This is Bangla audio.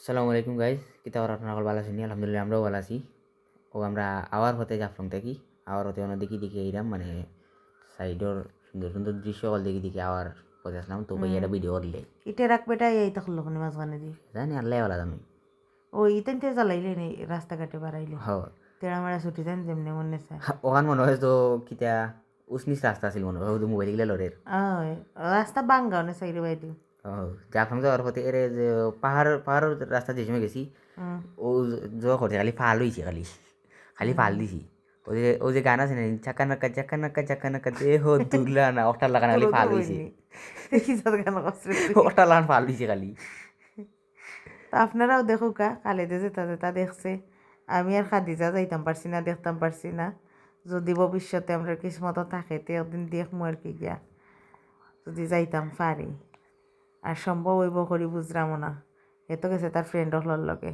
আসসালামু আলাইকুম গাইজ কিতা আর আপনারা ভালো আছেন আলহামদুলিল্লাহ আমরাও ভালো আছি ও আমরা আওয়ার হতে জাফলং থাকি আওয়ার হতে অন্য দেখি এইরাম মানে সাইডর সুন্দর সুন্দর দৃশ্য অল দেখি আওয়ার হতে আসলাম তো ভাই একটা ভিডিও করলে ইটে রাখবেটা এই তখন লোক মাঝখানে দি জানি আল্লাহ ভালো জানি ও ইতেন তে জ্বালাইলে নেই রাস্তাঘাটে বাড়াইলে হ তেড়া মেড়া ছুটি দেন যেমনি মনে চায় ওখান মনে হয় তো কিতা উসনিস রাস্তা আছিল মনে হয় মোবাইল গিলা লরের ওই রাস্তা বাঙ্গা অনেক সাইডে বাইরে জাফলং যাওয়ার পথে এর যে পাহাড়ের রাস্তা যে সময় গেছি ও যাওয়া করছে খালি ফাল হয়েছে খালি খালি ফাল দিছি ওই যে গান আছে না চাকা নাক্কা দে হো দুলা না ওটার লাগান খালি তোরও তো ফাল হয়েছে বইনি দেখি যার গান কষ্ট ওটার লাগান ফাল হয়েছে খালি তা আপনারাও দেখো কা কালেদে যেতা যেতা দেখছে আমি আর খাদিজা যাইতাম পারছি না দেখতাম পারছি না যদি ভবিষ্যতে আমরা কিসমত থাকে তে একদিন দেখমু আর কি গিয়া যদি যাইতাম পারি আর সম্ভব হইব করি বুঝরামও না এত গেছে তার ফ্রেন্ড হলার লগে